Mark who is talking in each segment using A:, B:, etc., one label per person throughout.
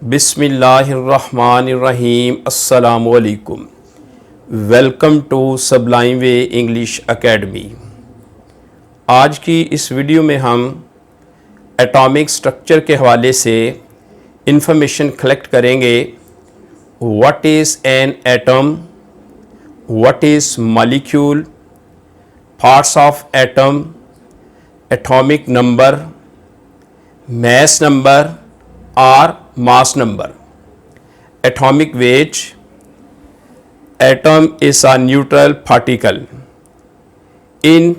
A: बिस्मिल्लाहिर्रहमानिर्रहीम अस्सलामुअलैकुम। Welcome to Sublime Way English Academy. आज की इस वीडियो में हम एटॉमिक स्ट्रक्चर के हवाले से इंफॉर्मेशन कलेक्ट करेंगे। What is an atom, what is molecule, parts of atom, atomic number, mass number or mass number, atomic weight, atom is a neutral particle। In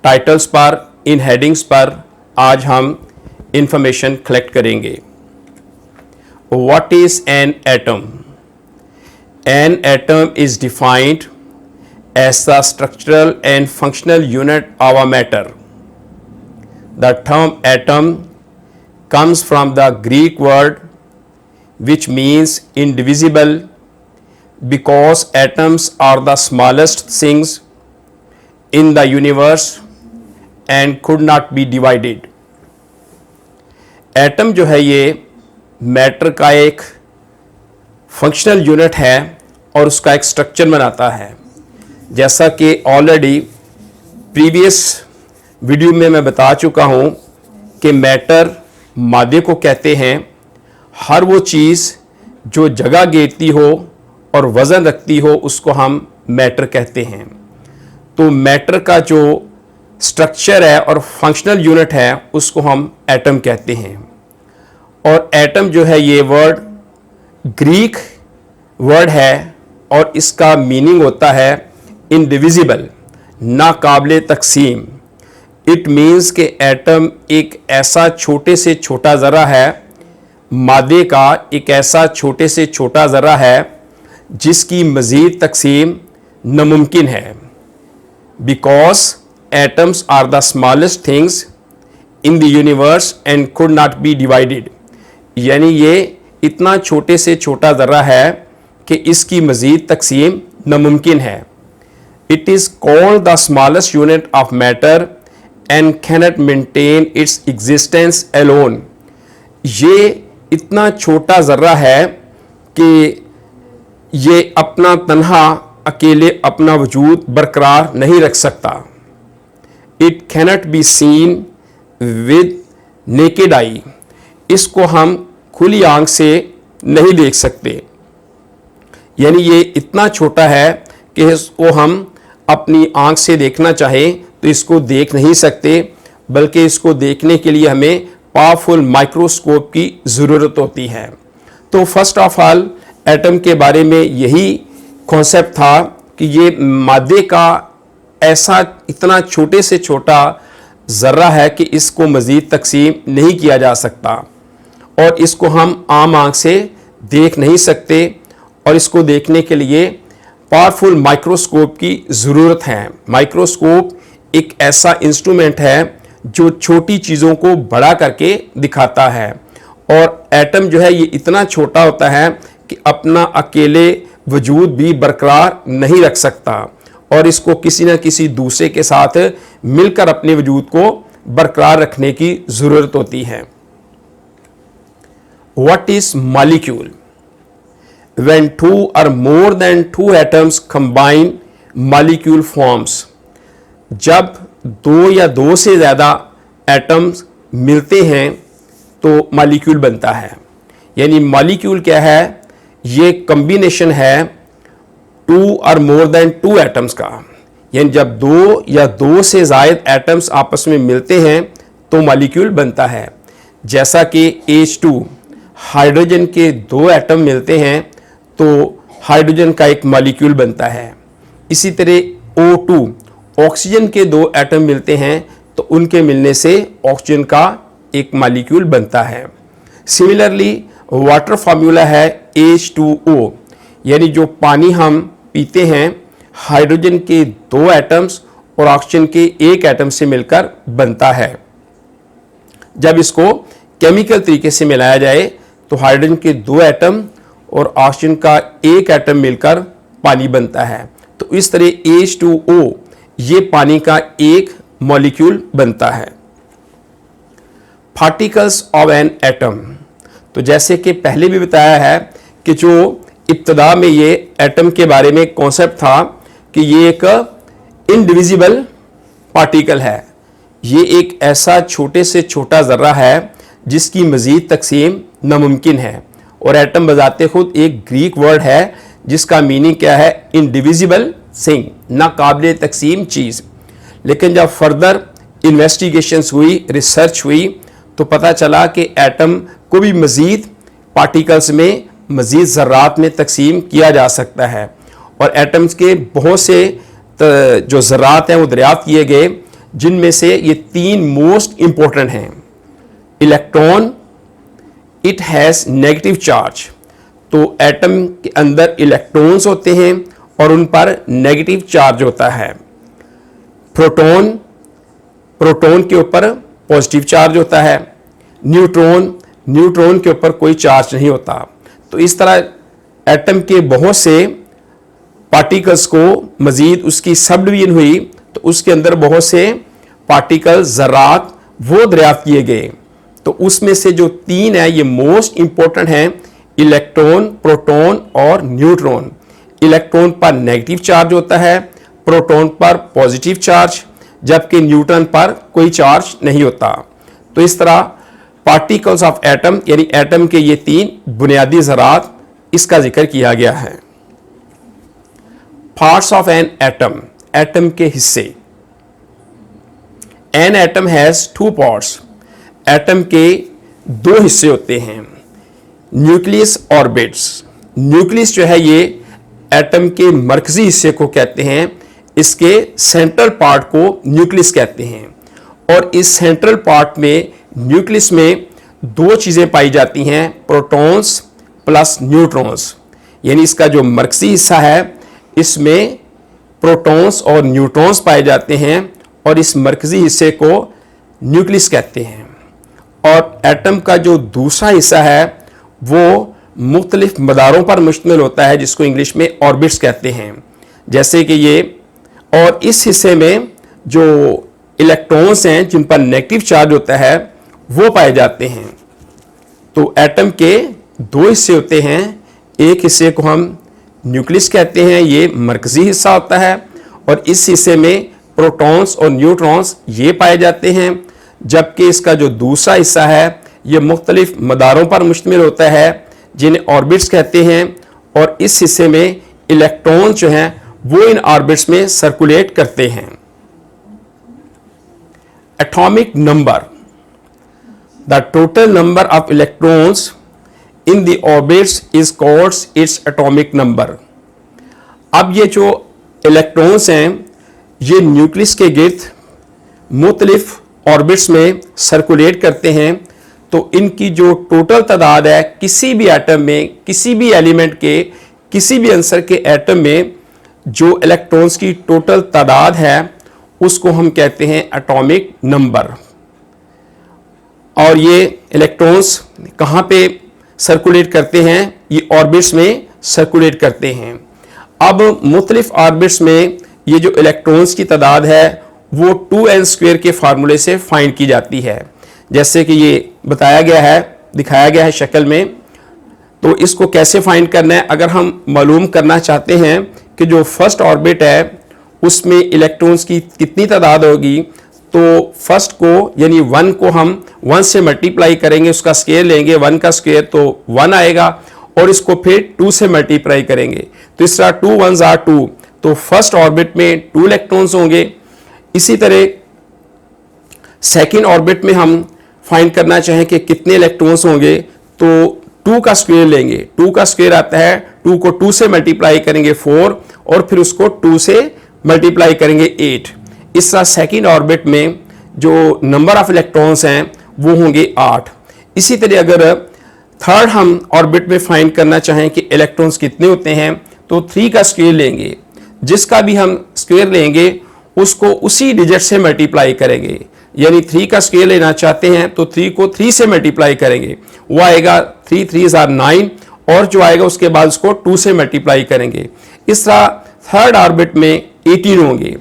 A: titles पर, इन headings पर आज हम information collect करेंगे। What is an atom? An atom is defined as the structural and functional unit of a matter। The term atom comes from the Greek word which means indivisible, because atoms are the smallest things in the universe and could not be divided। Atom जो है ये matter का एक functional unit है और उसका एक structure बनाता है। जैसा कि ऑलरेडी प्रीवियस वीडियो में मैं बता चुका हूँ कि मैटर मादे को कहते हैं। हर वो चीज़ जो जगह घेरती हो और वज़न रखती हो उसको हम मैटर कहते हैं। तो मैटर का जो स्ट्रक्चर है और फंक्शनल यूनिट है उसको हम एटम कहते हैं। और एटम जो है ये वर्ड ग्रीक वर्ड है और इसका मीनिंग होता है इनडिविजिबल, नाकाबिले तकसीम। इट मीन्स कि एटम एक ऐसा छोटे से छोटा ज़रा है, मादे का एक ऐसा छोटे से छोटा ज़रा है जिसकी मज़ीद तकसीम नामुमकिन है। Because atoms are the smallest things in the universe and could not be divided. यानी ये इतना छोटे से छोटा ज़रा है कि इसकी मज़ीद तकसीम नामुमकिन है। It is called the smallest unit of matter and cannot maintain its existence alone। ये इतना छोटा ज़र्रा है कि ये अपना तन्हा अकेले अपना वजूद बरकरार नहीं रख सकता। It cannot be seen with naked eye। इसको हम खुली आंख से नहीं देख सकते। यानी ये इतना छोटा है कि इसको हम अपनी आंख से देखना चाहें तो इसको देख नहीं सकते, बल्कि इसको देखने के लिए हमें पावरफुल माइक्रोस्कोप की ज़रूरत होती है। तो फर्स्ट ऑफ ऑल एटम के बारे में यही कॉन्सेप्ट था कि ये मादे का ऐसा इतना छोटे से छोटा ज़र्रा है कि इसको मज़ीद तकसीम नहीं किया जा सकता और इसको हम आम आँख से देख नहीं सकते और इसको देखने के लिए पावरफुल माइक्रोस्कोप की ज़रूरत है। माइक्रोस्कोप एक ऐसा इंस्ट्रूमेंट है जो छोटी चीज़ों को बड़ा करके दिखाता है और एटम जो है ये इतना छोटा होता है कि अपना अकेले वजूद भी बरकरार नहीं रख सकता और इसको किसी न किसी दूसरे के साथ मिलकर अपने वजूद को बरकरार रखने की ज़रूरत होती है। What is molecule? When two or more than two atoms combine, molecule forms। जब दो या दो से ज़्यादा एटम्स मिलते हैं तो मॉलिक्यूल बनता है। यानी मॉलिक्यूल क्या है? ये कम्बिनेशन है टू और मोर देन टू एटम्स का। यानी जब दो या दो से ज़ायद एटम्स आपस में मिलते हैं तो मॉलिक्यूल बनता है। जैसा कि H2 हाइड्रोजन के दो एटम मिलते हैं तो हाइड्रोजन का एक मॉलिक्यूल बनता है। इसी तरह O2 ऑक्सीजन के दो एटम मिलते हैं तो उनके मिलने से ऑक्सीजन का एक मॉलिक्यूल बनता है। सिमिलरली वाटर फार्मूला है H2O। यानी जो पानी हम पीते हैं हाइड्रोजन के दो एटम्स और ऑक्सीजन के एक एटम से मिलकर बनता है। जब इसको केमिकल तरीके से मिलाया जाए तो हाइड्रोजन के दो एटम और ऑक्सीजन का एक एटम मिलकर पानी बनता है। तो इस तरह H2O ये पानी का एक मॉलिक्यूल बनता है। पार्टिकल्स ऑफ एन एटम, तो जैसे कि पहले भी बताया है कि जो इब्तदा में ये एटम के बारे में कॉन्सेप्ट था कि ये एक इनडिविजिबल पार्टिकल है, ये एक ऐसा छोटे से छोटा ज़र्रा है जिसकी मज़ीद तकसीम नामुमकिन है। और एटम बजाते खुद एक ग्रीक वर्ड है जिसका मीनिंग क्या है, इनडिविजिबल थिंग, नाकाबिले तकसीम चीज़। लेकिन जब फर्दर इन्वेस्टिगेशंस हुई, रिसर्च हुई, तो पता चला कि एटम को भी मज़ीद पार्टिकल्स में, मज़ीद ज़र्रात में तकसीम किया जा सकता है। और एटम्स के बहुत से जो ज़र्रात हैं वो दरियाफ्त किए गए, जिनमें से ये 3 मोस्ट इम्पोर्टेंट हैं। Electron, it has negative charge, तो एटम के अंदर इलेक्ट्रॉन्स होते हैं और उन पर नेगेटिव चार्ज होता है। प्रोटॉन, प्रोटॉन के ऊपर पॉजिटिव चार्ज होता है। न्यूट्रॉन, न्यूट्रॉन के ऊपर कोई चार्ज नहीं होता। तो इस तरह एटम के बहुत से पार्टिकल्स को मज़ीद उसकी सब डिवीजन हुई तो उसके अंदर बहुत से पार्टिकल, ज़र्रात वो दरियाफ्त किए गए। तो उसमें से जो 3 है ये मोस्ट इंपॉर्टेंट हैं, इलेक्ट्रॉन, प्रोटॉन और न्यूट्रॉन। इलेक्ट्रॉन पर नेगेटिव चार्ज होता है, प्रोटॉन पर पॉजिटिव चार्ज, जबकि न्यूट्रॉन पर कोई चार्ज नहीं होता। तो इस तरह पार्टिकल्स ऑफ एटम यानी एटम के ये 3 बुनियादी ज़रात, इसका जिक्र किया गया है। Parts of an atom, atom के हिस्से। An atom has 2 parts, atom के 2 हिस्से होते हैं। न्यूक्लियस ऑर्बिट्स, न्यूक्लियस जो है ये एटम के मरकजी हिस्से को कहते हैं, इसके सेंट्रल पार्ट को न्यूक्लियस कहते हैं। और इस सेंट्रल पार्ट में, न्यूक्लियस में 2 चीज़ें पाई जाती हैं, प्रोटॉन्स प्लस न्यूट्रॉन्स। यानी इसका जो मरकजी हिस्सा है इसमें प्रोटॉन्स और न्यूट्रॉन्स पाए जाते हैं और इस मरकजी हिस्से को न्यूक्लियस कहते हैं। और एटम का जो दूसरा हिस्सा है वो मुख्तलिफ मदारों पर मुश्तमिल होता है, जिसको इंग्लिश में ऑर्बिट्स कहते हैं। जैसे कि ये, और इस हिस्से में जो इलेक्ट्रॉन्स हैं जिन पर नेगेटिव चार्ज होता है वो पाए जाते हैं। तो एटम के 2 हिस्से होते हैं, एक हिस्से को हम न्यूक्लियस कहते हैं, ये मरकजी हिस्सा होता है, और इस हिस्से में प्रोटॉन्स और न्यूट्रॉन्स ये पाए जाते हैं। जबकि इसका जो दूसरा हिस्सा है ये मुख्तलिफ मदारों पर मुश्तमिल होता है जिन्हें ऑर्बिट्स कहते हैं, और इस हिस्से में इलेक्ट्रॉन्स जो हैं वो इन ऑर्बिट्स में सर्कुलेट करते हैं। Atomic number, the total number of electrons in the orbits is called its atomic number. अब ये जो इलेक्ट्रॉन्स हैं ये न्यूक्लियस के गिर्द मुख्तलिफ ऑर्बिट्स में सर्कुलेट करते हैं, तो इनकी जो टोटल तादाद है किसी भी एटम में, किसी भी एलिमेंट के, किसी भी आंसर के एटम में जो इलेक्ट्रॉन्स की टोटल तादाद है उसको हम कहते हैं एटॉमिक नंबर। और ये इलेक्ट्रॉन्स कहाँ पे सर्कुलेट करते हैं, ये ऑर्बिट्स में सर्कुलेट करते हैं। अब मुख्तलिफ ऑर्बिट्स में ये जो इलेक्ट्रॉन्स की तादाद है वो 2n² के फार्मूले से फाइंड की जाती है, जैसे कि ये बताया गया है, दिखाया गया है शक्ल में। तो इसको कैसे फाइंड करना है, अगर हम मालूम करना चाहते हैं कि जो फर्स्ट ऑर्बिट है उसमें इलेक्ट्रॉन्स की कितनी तादाद होगी, तो फर्स्ट को यानी 1 को हम 1 से मल्टीप्लाई करेंगे, उसका स्क्वायर लेंगे, 1 का स्क्वायर तो 1 आएगा, और इसको फिर 2 से मल्टीप्लाई करेंगे, तो इस तरह 2 1s are 2, तो फर्स्ट ऑर्बिट में 2 इलेक्ट्रॉन्स होंगे। इसी तरह सेकेंड ऑर्बिट में हम फाइंड करना चाहें कि कितने इलेक्ट्रॉन्स होंगे, तो 2 का स्क्वायर लेंगे, 2 का स्क्वायर आता है, 2 को 2 से मल्टीप्लाई करेंगे 4, और फिर उसको 2 से मल्टीप्लाई करेंगे 8। इस तरह सेकेंड ऑर्बिट में जो नंबर ऑफ इलेक्ट्रॉन्स हैं वो होंगे 8। इसी तरह अगर थर्ड हम ऑर्बिट में फाइंड करना चाहें कि इलेक्ट्रॉन्स कितने होते हैं, तो 3 का स्क्वायर लेंगे, जिसका भी हम स्क्वायर लेंगे उसको उसी डिजिट से मल्टीप्लाई करेंगे। यानी 3 का स्क्वायर लेना चाहते हैं तो 3 को 3 से मल्टीप्लाई करेंगे, वो आएगा 3 3s are 9, और जो आएगा उसके बाद उसको 2 से मल्टीप्लाई करेंगे। इस तरह थर्ड ऑर्बिट में 18 होंगे।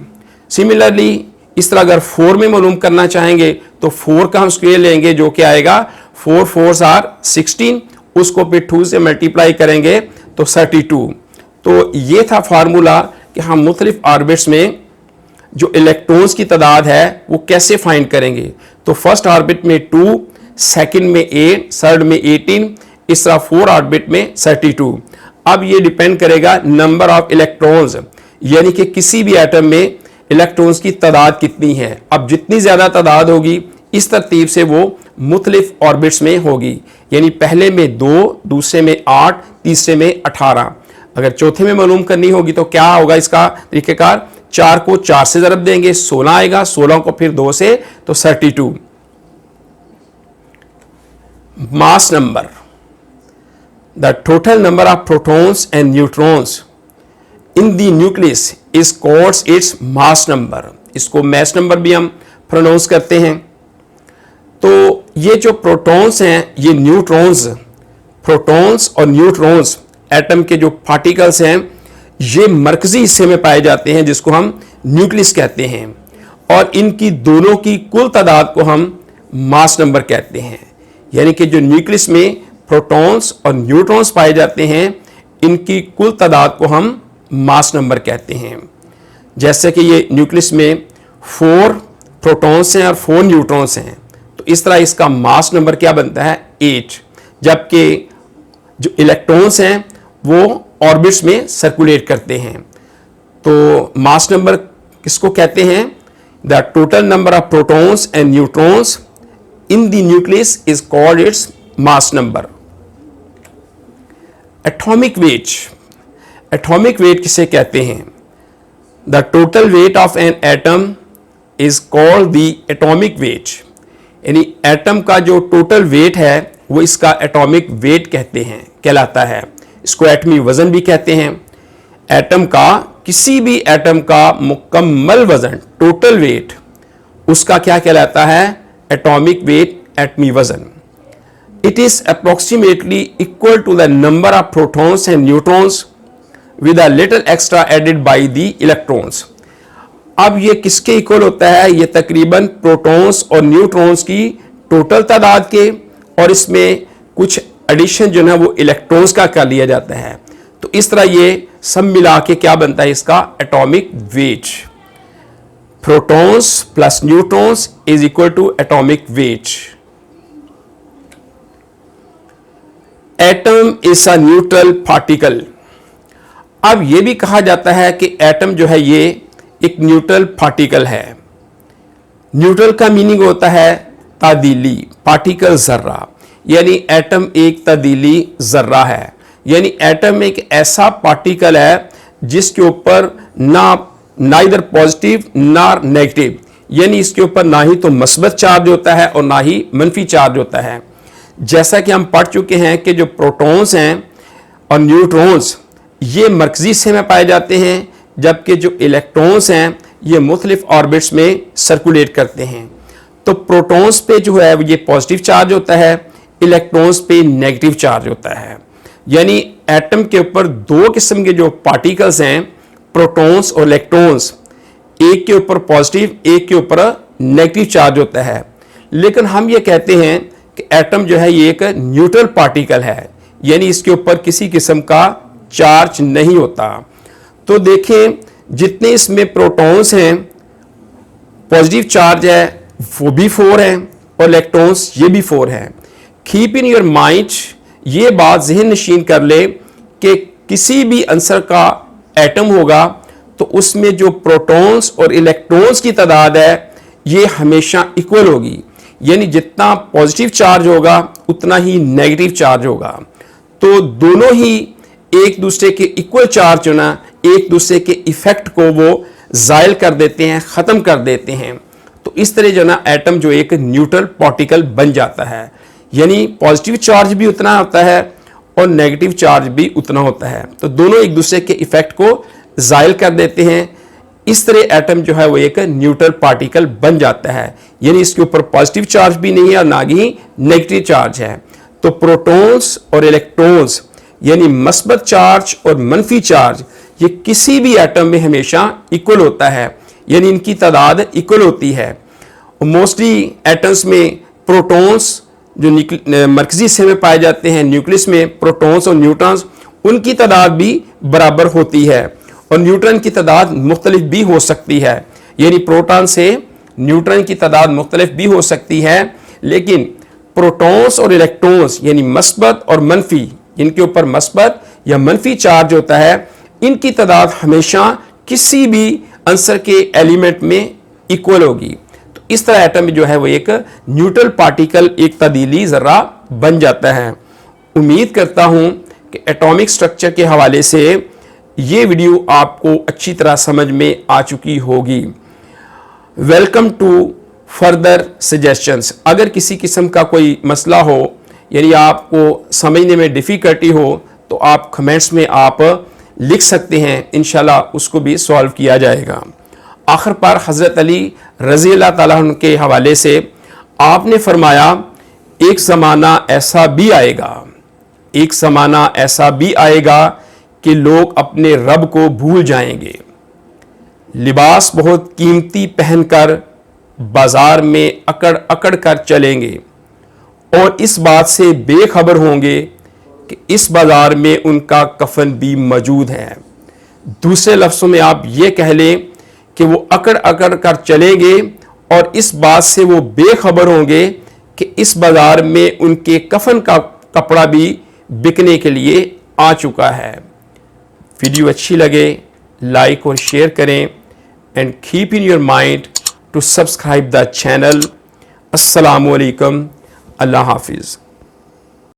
A: सिमिलरली इस तरह अगर 4 में मालूम करना चाहेंगे तो 4 का हम स्क्वायर लेंगे, जो कि आएगा 4 4s are 16, उसको फिर 2 से मल्टीप्लाई करेंगे तो 32। तो ये था फार्मूला कि हम मुख्तलिफ ऑर्बिट्स में जो इलेक्ट्रॉन्स की तादाद है वो कैसे फाइंड करेंगे। तो फर्स्ट ऑर्बिट में 2, सेकंड में 8, थर्ड में 18, इस तरह 4 ऑर्बिट में 32। अब ये डिपेंड करेगा नंबर ऑफ इलेक्ट्रॉन्स, यानी कि किसी भी एटम में इलेक्ट्रॉन्स की तादाद कितनी है। अब जितनी ज़्यादा तादाद होगी इस तरतीब से वो मुख्तलिफ ऑर्बिट्स में होगी, यानी पहले में 2, दूसरे में 8, तीसरे में 18। अगर चौथे में मालूम करनी होगी तो क्या होगा इसका तरीक़ेकार, 4 को 4 से ज़रब देंगे 16 आएगा, 16 को फिर 2 से तो 32। Mass number, the total number of protons and neutrons in the nucleus is called its mass number. इसको मास नंबर भी हम प्रोनाउंस करते हैं। तो ये जो प्रोटॉन्स हैं, ये न्यूट्रॉन्स, प्रोटॉन्स और न्यूट्रॉन्स एटम के जो पार्टिकल्स हैं, ये मरकजी हिस्से में पाए जाते हैं जिसको हम न्यूक्लियस कहते हैं, और इनकी दोनों की कुल तादाद को हम मास नंबर कहते हैं। यानी कि जो न्यूक्लियस में प्रोटॉन्स और न्यूट्रॉन्स पाए जाते हैं, इनकी कुल तादाद को हम मास नंबर कहते हैं। जैसे कि ये न्यूक्लियस में 4 प्रोटॉन्स हैं और 4 न्यूट्रॉन्स हैं, तो इस तरह इसका मास नंबर क्या बनता है, 8। जबकि जो इलेक्ट्रॉन्स हैं वो ऑर्बिट्स में सर्कुलेट करते हैं। तो मास नंबर किसको कहते हैं, the total number of protons and neutrons in the nucleus is called its mass number. Atomic weight, atomic weight किसे कहते हैं, the total weight of an atom is called the atomic weight. यानी atom का जो total weight है वो इसका atomic wait कहते हैं, कहलाता है। इसको एटमी वजन भी कहते हैं। एटम का, किसी भी एटम का मुकम्मल वजन, टोटल वेट, उसका क्या कहलाता है, एटॉमिक वेट, एटमी वजन। It is approximately equal to the number of protons and neutrons with a little extra added by the electrons. अब ये किसके इक्वल होता है, ये तकरीबन प्रोटॉन्स और न्यूट्रॉन्स की टोटल तादाद के, और इसमें कुछ एडिशन जो है वो इलेक्ट्रॉन्स का कर लिया जाता है। तो इस तरह ये सब मिला के क्या बनता है, इसका atomic weight. Protons plus neutrons is equal to atomic weight. Atom is a neutral particle. अब यह भी कहा जाता है कि एटम जो है ये एक न्यूट्रल पार्टिकल है। न्यूट्रल का मीनिंग होता है तादीली, पार्टिकल जर्रा, यानी एटम एक तादीली जर्रा है। यानी एटम एक ऐसा पार्टिकल है जिसके ऊपर ना इधर पॉजिटिव ना नेगेटिव, यानी इसके ऊपर ना ही तो मस्बत चार्ज होता है और ना ही मनफी चार्ज होता है। जैसा कि हम पढ़ चुके हैं कि जो प्रोटॉन्स हैं और न्यूट्रॉन्स ये मरकजी हिस्से में पाए जाते हैं, जबकि जो इलेक्ट्रॉन्स हैं ये मुख्तलिफ ऑर्बिट्स में सर्कुलेट करते हैं। तो प्रोटॉन्स पे जो है ये पॉजिटिव चार्ज होता है, इलेक्ट्रॉन्स पे नेगेटिव चार्ज होता है। यानी एटम के ऊपर 2 किस्म के जो पार्टिकल्स हैं, प्रोटॉन्स और इलेक्ट्रॉन्स, एक के ऊपर पॉजिटिव, एक के ऊपर नेगेटिव चार्ज होता है। लेकिन हम ये कहते हैं कि एटम जो है ये एक न्यूट्रल पार्टिकल है, यानी इसके ऊपर किसी किस्म का चार्ज नहीं होता। तो देखें जितने इसमें प्रोटॉन्स हैं पॉजिटिव चार्ज है वो भी 4 हैं और इलेक्ट्रॉन्स ये भी 4 हैं। कीप इन योर माइंड, ये बात जहन नशीन कर ले कि किसी भी आंसर का एटम होगा तो उसमें जो प्रोटॉन्स और इलेक्ट्रॉन्स की तादाद है ये हमेशा इक्वल होगी। यानी जितना पॉजिटिव चार्ज होगा उतना ही नेगेटिव चार्ज होगा। तो दोनों ही एक दूसरे के इक्वल चार्ज होना एक दूसरे के इफेक्ट को वो जायल कर देते हैं, ख़त्म कर देते हैं। तो इस तरह जो ना एटम जो एक न्यूट्रल पार्टिकल बन जाता है, यानी पॉजिटिव चार्ज भी उतना होता है और नेगेटिव चार्ज भी उतना होता है। तो दोनों एक दूसरे के इफेक्ट को जायल कर देते हैं। इस तरह एटम जो है वो एक न्यूट्रल पार्टिकल बन जाता है, यानी इसके ऊपर पॉजिटिव चार्ज भी नहीं है और ना ही नेगेटिव चार्ज है। तो प्रोटॉन्स और इलेक्ट्रॉन्स यानी मस्बत चार्ज और मनफी चार्ज ये किसी भी एटम में हमेशा इक्वल होता है, यानी इनकी तादाद इक्वल होती है। मोस्टली एटम्स में प्रोटॉन्स जो मरकजी हिस्से में पाए जाते हैं न्यूक्लियस में, प्रोटॉन्स और न्यूट्रॉन्स, उनकी तादाद भी बराबर होती है और न्यूट्रॉन की तादाद मुख्तलिफ भी हो सकती है। यानी प्रोटॉन से न्यूट्रॉन की तादाद मुख्तलिफ भी हो सकती है, लेकिन प्रोटॉन्स और इलेक्ट्रॉन्स यानी मस्बत और मनफी, इनके ऊपर मस्बत या मनफी चार्ज होता है, इनकी तादाद हमेशा किसी भी आंसर के एलिमेंट में इक्वल होगी। तो इस तरह एटम जो है वो एक न्यूट्रल पार्टिकल, एक तब्दीली ज़र्रा बन जाता है। उम्मीद करता हूँ कि एटॉमिक स्ट्रक्चर के हवाले से ये वीडियो आपको अच्छी तरह समझ में आ चुकी होगी। Welcome to further suggestions. अगर किसी किस्म का कोई मसला हो, यानी आपको समझने में डिफ़िकल्टी हो, तो आप कमेंट्स में आप लिख सकते हैं, इंशाल्लाह उसको भी सॉल्व किया जाएगा। आखिर पर हज़रत अली रज़ी अल्लाह ताला अन्हु के हवाले से आपने फरमाया, एक ज़माना ऐसा भी आएगा, एक ज़माना ऐसा भी आएगा कि लोग अपने रब को भूल जाएंगे, लिबास बहुत कीमती पहनकर बाजार में अकड़ अकड़ कर चलेंगे और इस बात से बेखबर होंगे कि इस बाजार में उनका कफन भी मौजूद है। दूसरे लफ्ज़ों में आप ये कह लें कि वो अकड़ अकड़ कर चलेंगे और इस बात से वो बेखबर होंगे कि इस बाजार में उनके कफन का कपड़ा भी बिकने के लिए आ चुका है। वीडियो अच्छी लगे लाइक और शेयर करें and keep in your mind to subscribe the channel. अस्सलामु अलैकुम, अल्लाह हाफिज़।